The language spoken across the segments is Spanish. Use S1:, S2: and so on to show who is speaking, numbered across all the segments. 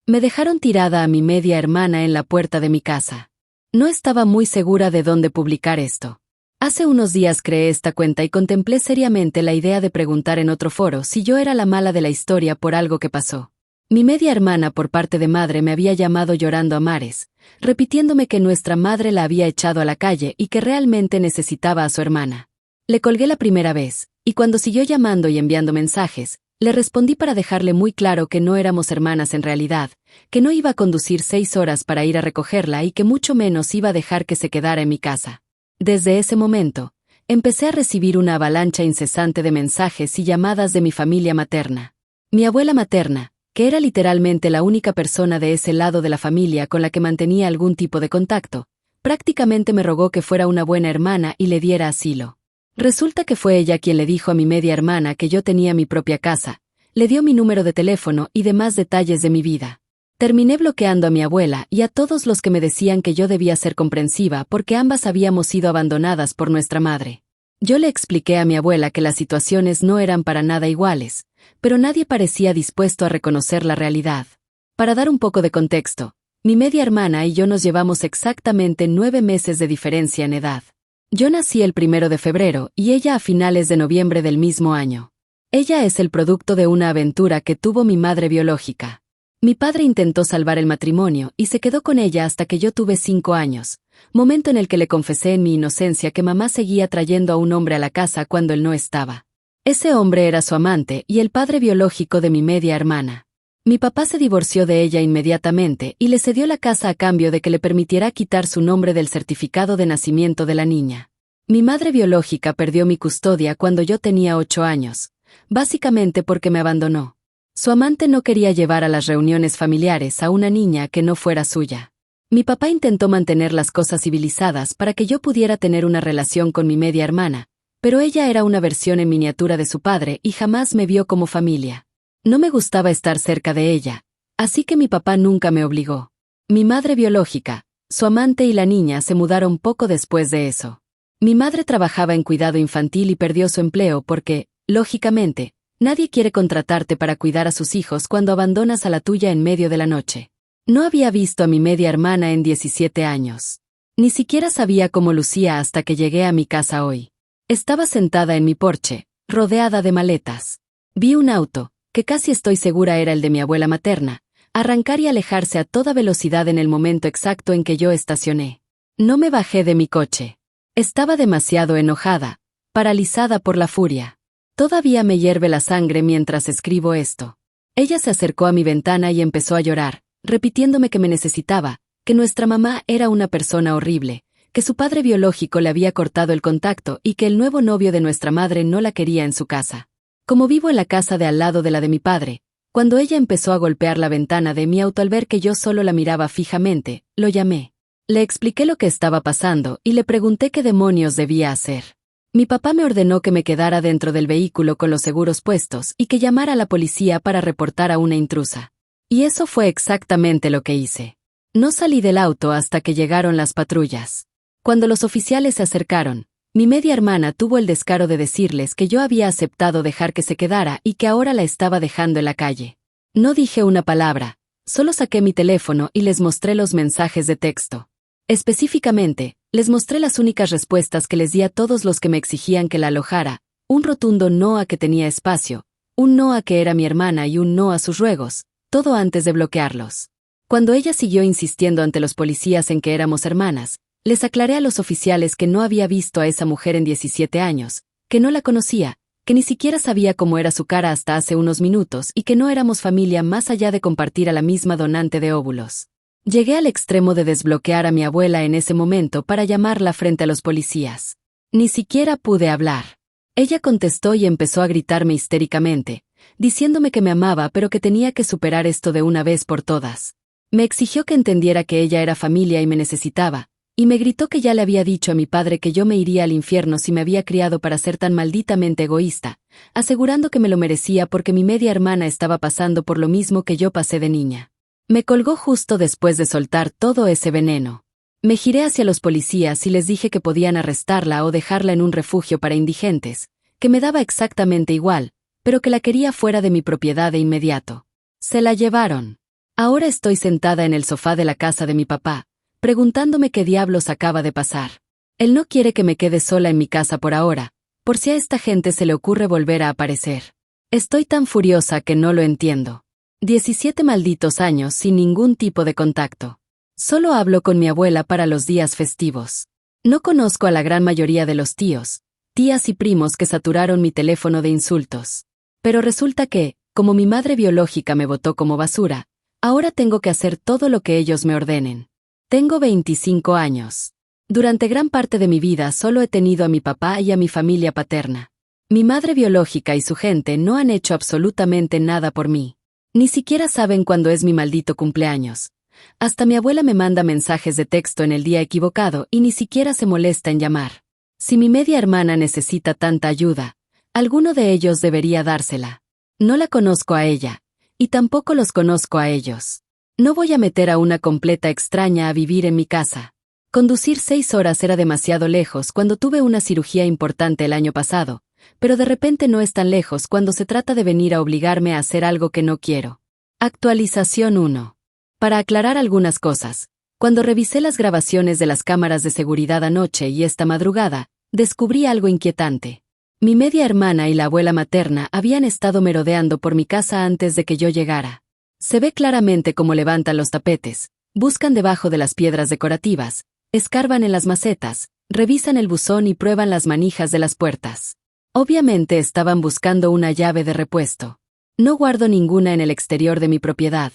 S1: Me dejaron tirada a mi media hermana en la puerta de mi casa. No estaba muy segura de dónde publicar esto. Hace unos días creé esta cuenta y contemplé seriamente la idea de preguntar en otro foro si yo era la mala de la historia por algo que pasó. Mi media hermana por parte de madre me había llamado llorando a mares, repitiéndome que nuestra madre la había echado a la calle y que realmente necesitaba a su hermana. Le colgué la primera vez, y cuando siguió llamando y enviando mensajes, le respondí para dejarle muy claro que no éramos hermanas en realidad, que no iba a conducir 6 horas para ir a recogerla y que mucho menos iba a dejar que se quedara en mi casa. Desde ese momento, empecé a recibir una avalancha incesante de mensajes y llamadas de mi familia materna. Mi abuela materna, que era literalmente la única persona de ese lado de la familia con la que mantenía algún tipo de contacto, prácticamente me rogó que fuera una buena hermana y le diera asilo. Resulta que fue ella quien le dijo a mi media hermana que yo tenía mi propia casa, le dio mi número de teléfono y demás detalles de mi vida. Terminé bloqueando a mi abuela y a todos los que me decían que yo debía ser comprensiva porque ambas habíamos sido abandonadas por nuestra madre. Yo le expliqué a mi abuela que las situaciones no eran para nada iguales, pero nadie parecía dispuesto a reconocer la realidad. Para dar un poco de contexto, mi media hermana y yo nos llevamos exactamente 9 meses de diferencia en edad. Yo nací el 1 de febrero y ella a finales de noviembre del mismo año. Ella es el producto de una aventura que tuvo mi madre biológica. Mi padre intentó salvar el matrimonio y se quedó con ella hasta que yo tuve 5 años, momento en el que le confesé en mi inocencia que mamá seguía trayendo a un hombre a la casa cuando él no estaba. Ese hombre era su amante y el padre biológico de mi media hermana. Mi papá se divorció de ella inmediatamente y le cedió la casa a cambio de que le permitiera quitar su nombre del certificado de nacimiento de la niña. Mi madre biológica perdió mi custodia cuando yo tenía 8 años, básicamente porque me abandonó. Su amante no quería llevar a las reuniones familiares a una niña que no fuera suya. Mi papá intentó mantener las cosas civilizadas para que yo pudiera tener una relación con mi media hermana, pero ella era una versión en miniatura de su padre y jamás me vio como familia. No me gustaba estar cerca de ella, así que mi papá nunca me obligó. Mi madre biológica, su amante y la niña se mudaron poco después de eso. Mi madre trabajaba en cuidado infantil y perdió su empleo porque, lógicamente, nadie quiere contratarte para cuidar a sus hijos cuando abandonas a la tuya en medio de la noche. No había visto a mi media hermana en 17 años. Ni siquiera sabía cómo lucía hasta que llegué a mi casa hoy. Estaba sentada en mi porche, rodeada de maletas. Vi un auto, que casi estoy segura era el de mi abuela materna, arrancar y alejarse a toda velocidad en el momento exacto en que yo estacioné. No me bajé de mi coche. Estaba demasiado enojada, paralizada por la furia. Todavía me hierve la sangre mientras escribo esto. Ella se acercó a mi ventana y empezó a llorar, repitiéndome que me necesitaba, que nuestra mamá era una persona horrible, que su padre biológico le había cortado el contacto y que el nuevo novio de nuestra madre no la quería en su casa. Como vivo en la casa de al lado de la de mi padre, cuando ella empezó a golpear la ventana de mi auto al ver que yo solo la miraba fijamente, lo llamé. Le expliqué lo que estaba pasando y le pregunté qué demonios debía hacer. Mi papá me ordenó que me quedara dentro del vehículo con los seguros puestos y que llamara a la policía para reportar a una intrusa. Y eso fue exactamente lo que hice. No salí del auto hasta que llegaron las patrullas. Cuando los oficiales se acercaron, mi media hermana tuvo el descaro de decirles que yo había aceptado dejar que se quedara y que ahora la estaba dejando en la calle. No dije una palabra, solo saqué mi teléfono y les mostré los mensajes de texto. Específicamente, les mostré las únicas respuestas que les di a todos los que me exigían que la alojara, un rotundo no a que tenía espacio, un no a que era mi hermana y un no a sus ruegos, todo antes de bloquearlos. Cuando ella siguió insistiendo ante los policías en que éramos hermanas, les aclaré a los oficiales que no había visto a esa mujer en 17 años, que no la conocía, que ni siquiera sabía cómo era su cara hasta hace unos minutos y que no éramos familia más allá de compartir a la misma donante de óvulos. Llegué al extremo de desbloquear a mi abuela en ese momento para llamarla frente a los policías. Ni siquiera pude hablar. Ella contestó y empezó a gritarme histéricamente, diciéndome que me amaba pero que tenía que superar esto de una vez por todas. Me exigió que entendiera que ella era familia y me necesitaba, y me gritó que ya le había dicho a mi padre que yo me iría al infierno si me había criado para ser tan malditamente egoísta, asegurando que me lo merecía porque mi media hermana estaba pasando por lo mismo que yo pasé de niña. Me colgó justo después de soltar todo ese veneno. Me giré hacia los policías y les dije que podían arrestarla o dejarla en un refugio para indigentes, que me daba exactamente igual, pero que la quería fuera de mi propiedad de inmediato. Se la llevaron. Ahora estoy sentada en el sofá de la casa de mi papá, preguntándome qué diablos acaba de pasar. Él no quiere que me quede sola en mi casa por ahora, por si a esta gente se le ocurre volver a aparecer. Estoy tan furiosa que no lo entiendo. 17 malditos años sin ningún tipo de contacto. Solo hablo con mi abuela para los días festivos. No conozco a la gran mayoría de los tíos, tías y primos que saturaron mi teléfono de insultos. Pero resulta que, como mi madre biológica me botó como basura, ahora tengo que hacer todo lo que ellos me ordenen. Tengo 25 años. Durante gran parte de mi vida solo he tenido a mi papá y a mi familia paterna. Mi madre biológica y su gente no han hecho absolutamente nada por mí. Ni siquiera saben cuándo es mi maldito cumpleaños. Hasta mi abuela me manda mensajes de texto en el día equivocado y ni siquiera se molesta en llamar. Si mi media hermana necesita tanta ayuda, alguno de ellos debería dársela. No la conozco a ella, y tampoco los conozco a ellos. No voy a meter a una completa extraña a vivir en mi casa. Conducir 6 horas era demasiado lejos cuando tuve una cirugía importante el año pasado, pero de repente no es tan lejos cuando se trata de venir a obligarme a hacer algo que no quiero. Actualización 1. Para aclarar algunas cosas, cuando revisé las grabaciones de las cámaras de seguridad anoche y esta madrugada, descubrí algo inquietante. Mi media hermana y la abuela materna habían estado merodeando por mi casa antes de que yo llegara. Se ve claramente cómo levantan los tapetes, buscan debajo de las piedras decorativas, escarban en las macetas, revisan el buzón y prueban las manijas de las puertas. Obviamente estaban buscando una llave de repuesto. No guardo ninguna en el exterior de mi propiedad.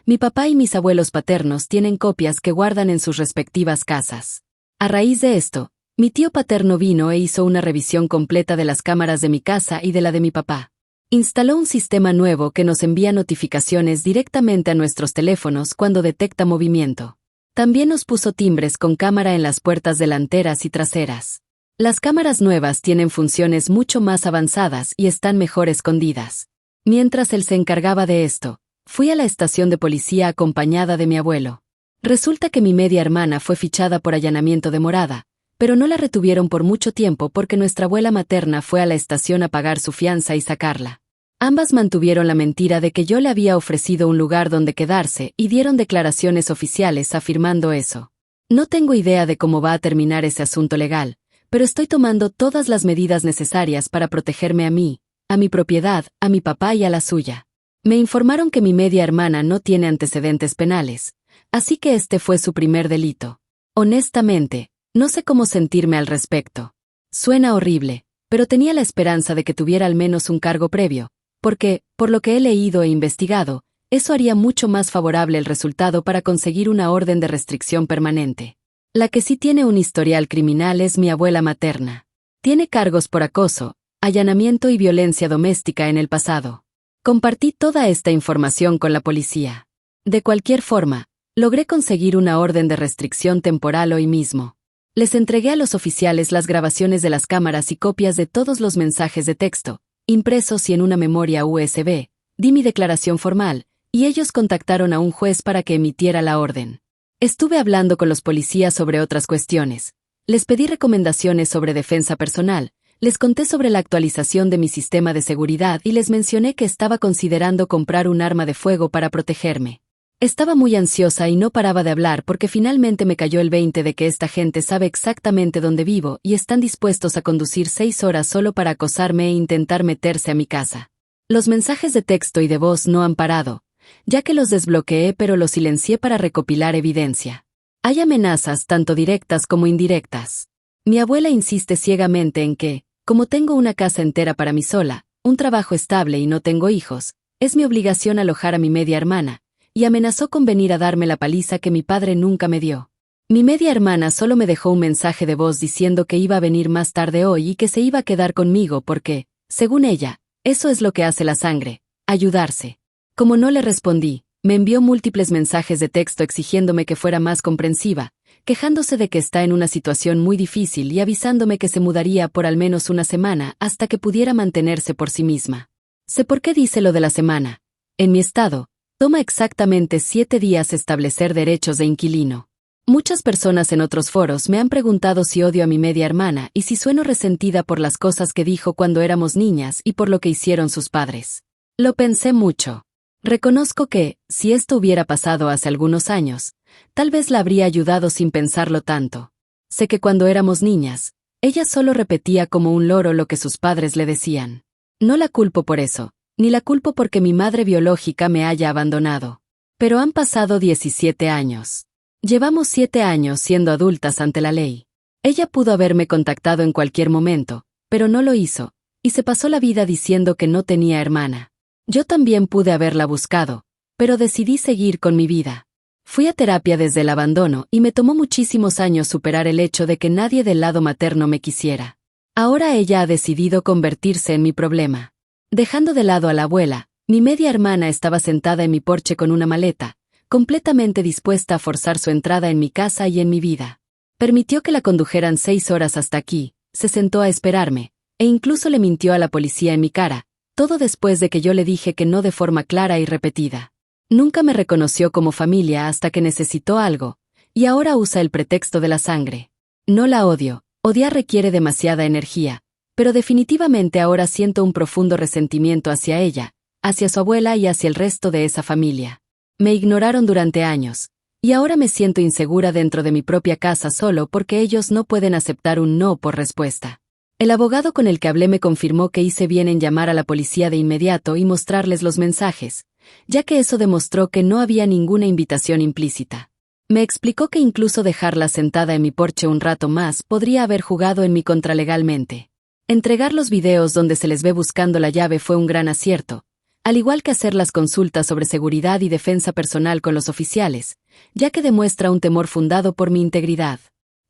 S1: Mi papá y mis abuelos paternos tienen copias que guardan en sus respectivas casas. A raíz de esto, mi tío paterno vino e hizo una revisión completa de las cámaras de mi casa y de la de mi papá. Instaló un sistema nuevo que nos envía notificaciones directamente a nuestros teléfonos cuando detecta movimiento. También nos puso timbres con cámara en las puertas delanteras y traseras. Las cámaras nuevas tienen funciones mucho más avanzadas y están mejor escondidas. Mientras él se encargaba de esto, fui a la estación de policía acompañada de mi abuelo. Resulta que mi media hermana fue fichada por allanamiento de morada, pero no la retuvieron por mucho tiempo porque nuestra abuela materna fue a la estación a pagar su fianza y sacarla. Ambas mantuvieron la mentira de que yo le había ofrecido un lugar donde quedarse y dieron declaraciones oficiales afirmando eso. No tengo idea de cómo va a terminar ese asunto legal, pero estoy tomando todas las medidas necesarias para protegerme a mí, a mi propiedad, a mi papá y a la suya. Me informaron que mi media hermana no tiene antecedentes penales, así que este fue su primer delito. Honestamente, no sé cómo sentirme al respecto. Suena horrible, pero tenía la esperanza de que tuviera al menos un cargo previo, porque, por lo que he leído e investigado, eso haría mucho más favorable el resultado para conseguir una orden de restricción permanente. La que sí tiene un historial criminal es mi abuela materna. Tiene cargos por acoso, allanamiento y violencia doméstica en el pasado. Compartí toda esta información con la policía. De cualquier forma, logré conseguir una orden de restricción temporal hoy mismo. Les entregué a los oficiales las grabaciones de las cámaras y copias de todos los mensajes de texto, impresos y en una memoria USB, di mi declaración formal, y ellos contactaron a un juez para que emitiera la orden. Estuve hablando con los policías sobre otras cuestiones. Les pedí recomendaciones sobre defensa personal, les conté sobre la actualización de mi sistema de seguridad y les mencioné que estaba considerando comprar un arma de fuego para protegerme. Estaba muy ansiosa y no paraba de hablar porque finalmente me cayó el 20 de que esta gente sabe exactamente dónde vivo y están dispuestos a conducir 6 horas solo para acosarme e intentar meterse a mi casa. Los mensajes de texto y de voz no han parado, ya que los desbloqueé pero los silencié para recopilar evidencia. Hay amenazas tanto directas como indirectas. Mi abuela insiste ciegamente en que, como tengo una casa entera para mí sola, un trabajo estable y no tengo hijos, es mi obligación alojar a mi media hermana, y amenazó con venir a darme la paliza que mi padre nunca me dio. Mi media hermana solo me dejó un mensaje de voz diciendo que iba a venir más tarde hoy y que se iba a quedar conmigo porque, según ella, eso es lo que hace la sangre, ayudarse. Como no le respondí, me envió múltiples mensajes de texto exigiéndome que fuera más comprensiva, quejándose de que está en una situación muy difícil y avisándome que se mudaría por al menos una semana hasta que pudiera mantenerse por sí misma. Sé por qué dice lo de la semana. En mi estado, toma exactamente 7 días establecer derechos de inquilino. Muchas personas en otros foros me han preguntado si odio a mi media hermana y si sueno resentida por las cosas que dijo cuando éramos niñas y por lo que hicieron sus padres. Lo pensé mucho. Reconozco que, si esto hubiera pasado hace algunos años, tal vez la habría ayudado sin pensarlo tanto. Sé que cuando éramos niñas, ella solo repetía como un loro lo que sus padres le decían. No la culpo por eso, ni la culpo porque mi madre biológica me haya abandonado. Pero han pasado 17 años. Llevamos 7 años siendo adultas ante la ley. Ella pudo haberme contactado en cualquier momento, pero no lo hizo, y se pasó la vida diciendo que no tenía hermana. Yo también pude haberla buscado, pero decidí seguir con mi vida. Fui a terapia desde el abandono y me tomó muchísimos años superar el hecho de que nadie del lado materno me quisiera. Ahora ella ha decidido convertirse en mi problema. Dejando de lado a la abuela, mi media hermana estaba sentada en mi porche con una maleta, completamente dispuesta a forzar su entrada en mi casa y en mi vida. Permitió que la condujeran 6 horas hasta aquí, se sentó a esperarme, e incluso le mintió a la policía en mi cara, todo después de que yo le dije que no de forma clara y repetida. Nunca me reconoció como familia hasta que necesitó algo, y ahora usa el pretexto de la sangre. No la odio, odiar requiere demasiada energía, pero definitivamente ahora siento un profundo resentimiento hacia ella, hacia su abuela y hacia el resto de esa familia. Me ignoraron durante años, y ahora me siento insegura dentro de mi propia casa solo porque ellos no pueden aceptar un no por respuesta. El abogado con el que hablé me confirmó que hice bien en llamar a la policía de inmediato y mostrarles los mensajes, ya que eso demostró que no había ninguna invitación implícita. Me explicó que incluso dejarla sentada en mi porche un rato más podría haber jugado en mi contra legalmente. Entregar los videos donde se les ve buscando la llave fue un gran acierto, al igual que hacer las consultas sobre seguridad y defensa personal con los oficiales, ya que demuestra un temor fundado por mi integridad.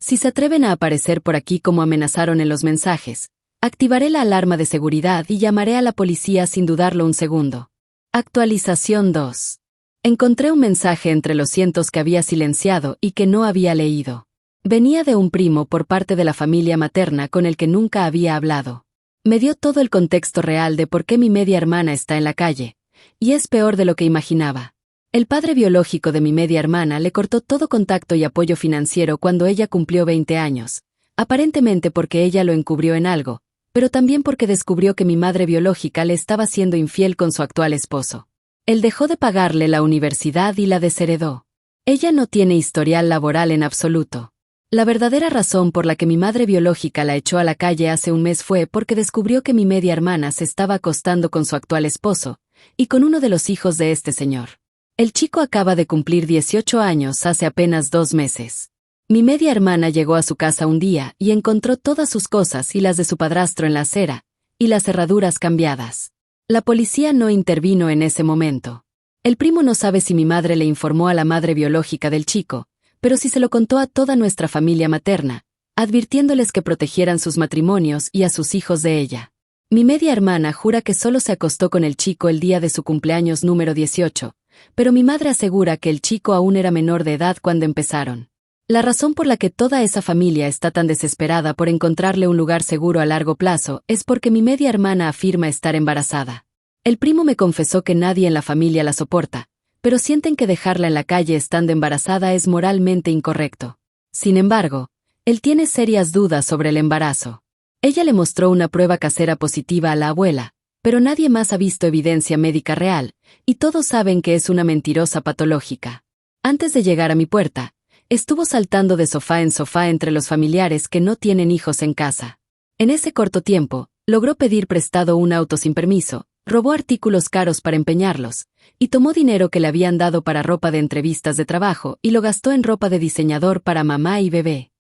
S1: Si se atreven a aparecer por aquí como amenazaron en los mensajes, activaré la alarma de seguridad y llamaré a la policía sin dudarlo un segundo. Actualización 2. Encontré un mensaje entre los cientos que había silenciado y que no había leído. Venía de un primo por parte de la familia materna con el que nunca había hablado. Me dio todo el contexto real de por qué mi media hermana está en la calle, y es peor de lo que imaginaba. El padre biológico de mi media hermana le cortó todo contacto y apoyo financiero cuando ella cumplió 20 años, aparentemente porque ella lo encubrió en algo, pero también porque descubrió que mi madre biológica le estaba siendo infiel con su actual esposo. Él dejó de pagarle la universidad y la desheredó. Ella no tiene historial laboral en absoluto. La verdadera razón por la que mi madre biológica la echó a la calle hace un mes fue porque descubrió que mi media hermana se estaba acostando con su actual esposo, y con uno de los hijos de este señor. El chico acaba de cumplir 18 años hace apenas 2 meses. Mi media hermana llegó a su casa un día y encontró todas sus cosas y las de su padrastro en la acera, y las cerraduras cambiadas. La policía no intervino en ese momento. El primo no sabe si mi madre le informó a la madre biológica del chico, pero sí se lo contó a toda nuestra familia materna, advirtiéndoles que protegieran sus matrimonios y a sus hijos de ella. Mi media hermana jura que solo se acostó con el chico el día de su cumpleaños número 18, pero mi madre asegura que el chico aún era menor de edad cuando empezaron. La razón por la que toda esa familia está tan desesperada por encontrarle un lugar seguro a largo plazo es porque mi media hermana afirma estar embarazada. El primo me confesó que nadie en la familia la soporta, pero sienten que dejarla en la calle estando embarazada es moralmente incorrecto. Sin embargo, él tiene serias dudas sobre el embarazo. Ella le mostró una prueba casera positiva a la abuela, pero nadie más ha visto evidencia médica real, y todos saben que es una mentirosa patológica. Antes de llegar a mi puerta, estuvo saltando de sofá en sofá entre los familiares que no tienen hijos en casa. En ese corto tiempo, logró pedir prestado un auto sin permiso, robó artículos caros para empeñarlos, y tomó dinero que le habían dado para ropa de entrevistas de trabajo y lo gastó en ropa de diseñador para mamá y bebé.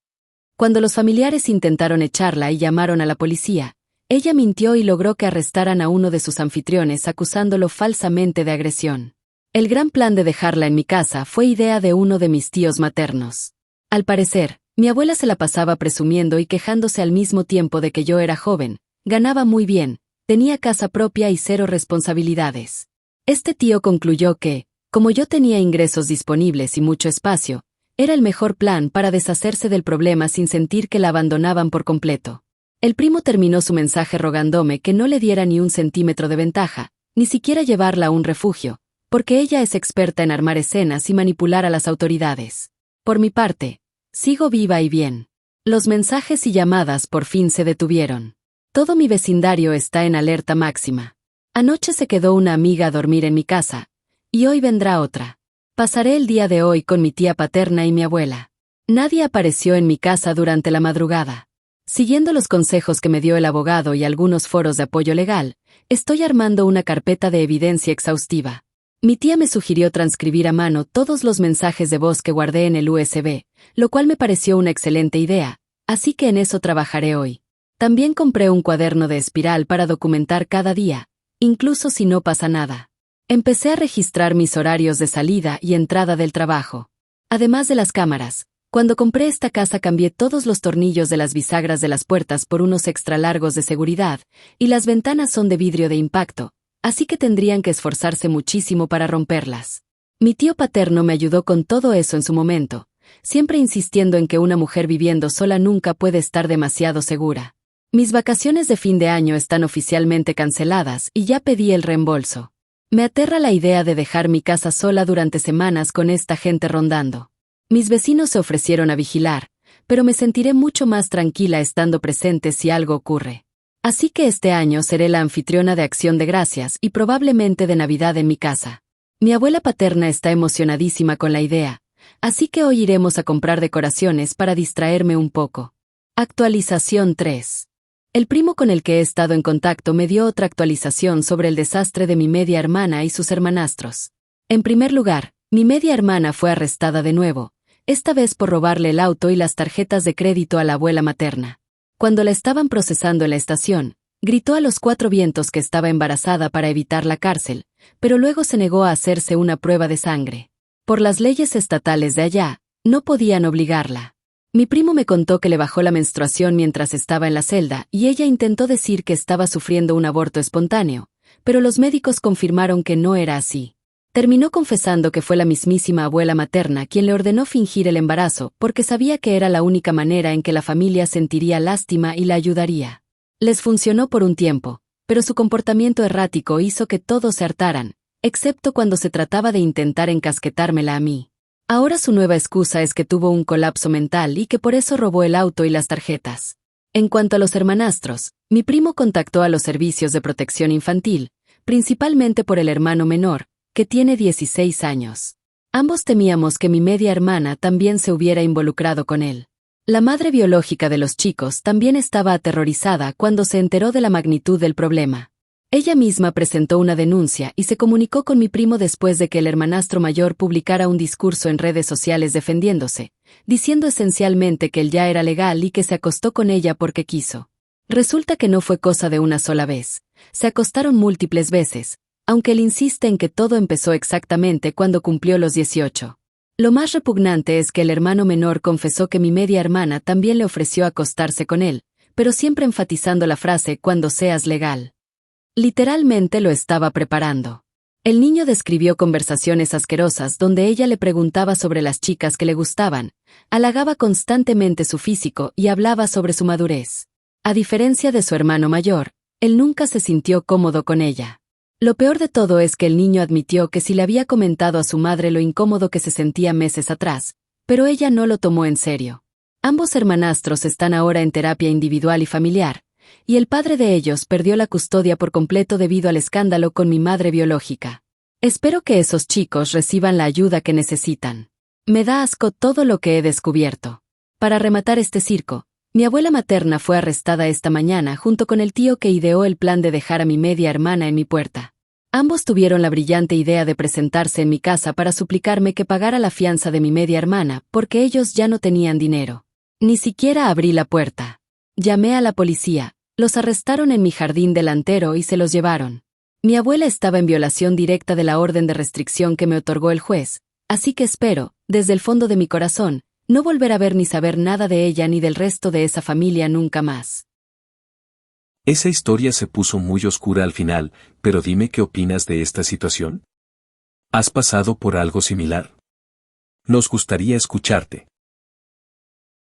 S1: Cuando los familiares intentaron echarla y llamaron a la policía, ella mintió y logró que arrestaran a uno de sus anfitriones acusándolo falsamente de agresión. El gran plan de dejarla en mi casa fue idea de uno de mis tíos maternos. Al parecer, mi abuela se la pasaba presumiendo y quejándose al mismo tiempo de que yo era joven, ganaba muy bien, tenía casa propia y 0 responsabilidades. Este tío concluyó que, como yo tenía ingresos disponibles y mucho espacio, era el mejor plan para deshacerse del problema sin sentir que la abandonaban por completo. El primo terminó su mensaje rogándome que no le diera ni un centímetro de ventaja, ni siquiera llevarla a un refugio, porque ella es experta en armar escenas y manipular a las autoridades. Por mi parte, sigo viva y bien. Los mensajes y llamadas por fin se detuvieron. Todo mi vecindario está en alerta máxima. Anoche se quedó una amiga a dormir en mi casa, Y hoy vendrá otra. Pasaré el día de hoy con mi tía paterna y mi abuela. Nadie apareció en mi casa durante la madrugada. Siguiendo los consejos que me dio el abogado y algunos foros de apoyo legal, estoy armando una carpeta de evidencia exhaustiva. Mi tía me sugirió transcribir a mano todos los mensajes de voz que guardé en el USB, lo cual me pareció una excelente idea, así que en eso trabajaré hoy. También compré un cuaderno de espiral para documentar cada día, incluso si no pasa nada. Empecé a registrar mis horarios de salida y entrada del trabajo. Además de las cámaras, cuando compré esta casa cambié todos los tornillos de las bisagras de las puertas por unos extra largos de seguridad, y las ventanas son de vidrio de impacto, así que tendrían que esforzarse muchísimo para romperlas. Mi tío paterno me ayudó con todo eso en su momento, siempre insistiendo en que una mujer viviendo sola nunca puede estar demasiado segura. Mis vacaciones de fin de año están oficialmente canceladas y ya pedí el reembolso. Me aterra la idea de dejar mi casa sola durante semanas con esta gente rondando. Mis vecinos se ofrecieron a vigilar, pero me sentiré mucho más tranquila estando presente si algo ocurre. Así que este año seré la anfitriona de Acción de Gracias y probablemente de Navidad en mi casa. Mi abuela paterna está emocionadísima con la idea, así que hoy iremos a comprar decoraciones para distraerme un poco. Actualización 3. El primo con el que he estado en contacto me dio otra actualización sobre el desastre de mi media hermana y sus hermanastros. En primer lugar, mi media hermana fue arrestada de nuevo, esta vez por robarle el auto y las tarjetas de crédito a la abuela materna. Cuando la estaban procesando en la estación, gritó a los cuatro vientos que estaba embarazada para evitar la cárcel, pero luego se negó a hacerse una prueba de sangre. Por las leyes estatales de allá, no podían obligarla. Mi primo me contó que le bajó la menstruación mientras estaba en la celda y ella intentó decir que estaba sufriendo un aborto espontáneo, pero los médicos confirmaron que no era así. Terminó confesando que fue la mismísima abuela materna quien le ordenó fingir el embarazo porque sabía que era la única manera en que la familia sentiría lástima y la ayudaría. Les funcionó por un tiempo, pero su comportamiento errático hizo que todos se hartaran, excepto cuando se trataba de intentar encasquetármela a mí. Ahora su nueva excusa es que tuvo un colapso mental y que por eso robó el auto y las tarjetas. En cuanto a los hermanastros, mi primo contactó a los servicios de protección infantil, principalmente por el hermano menor, que tiene 16 años. Ambos temíamos que mi media hermana también se hubiera involucrado con él. La madre biológica de los chicos también estaba aterrorizada cuando se enteró de la magnitud del problema. Ella misma presentó una denuncia y se comunicó con mi primo después de que el hermanastro mayor publicara un discurso en redes sociales defendiéndose, diciendo esencialmente que él ya era legal y que se acostó con ella porque quiso. Resulta que no fue cosa de una sola vez, se acostaron múltiples veces, aunque él insiste en que todo empezó exactamente cuando cumplió los 18. Lo más repugnante es que el hermano menor confesó que mi media hermana también le ofreció acostarse con él, pero siempre enfatizando la frase "cuando seas legal". Literalmente lo estaba preparando. El niño describió conversaciones asquerosas donde ella le preguntaba sobre las chicas que le gustaban, halagaba constantemente su físico y hablaba sobre su madurez. A diferencia de su hermano mayor, él nunca se sintió cómodo con ella. Lo peor de todo es que el niño admitió que sí le había comentado a su madre lo incómodo que se sentía meses atrás, pero ella no lo tomó en serio. Ambos hermanastros están ahora en terapia individual y familiar, y el padre de ellos perdió la custodia por completo debido al escándalo con mi madre biológica. Espero que esos chicos reciban la ayuda que necesitan. Me da asco todo lo que he descubierto. Para rematar este circo, mi abuela materna fue arrestada esta mañana junto con el tío que ideó el plan de dejar a mi media hermana en mi puerta. Ambos tuvieron la brillante idea de presentarse en mi casa para suplicarme que pagara la fianza de mi media hermana porque ellos ya no tenían dinero. Ni siquiera abrí la puerta. Llamé a la policía. Los arrestaron en mi jardín delantero y se los llevaron. Mi abuela estaba en violación directa de la orden de restricción que me otorgó el juez, así que espero, desde el fondo de mi corazón, no volver a ver ni saber nada de ella ni del resto de esa familia nunca más.
S2: Esa historia se puso muy oscura al final, pero dime qué opinas de esta situación. ¿Has pasado por algo similar? Nos gustaría escucharte.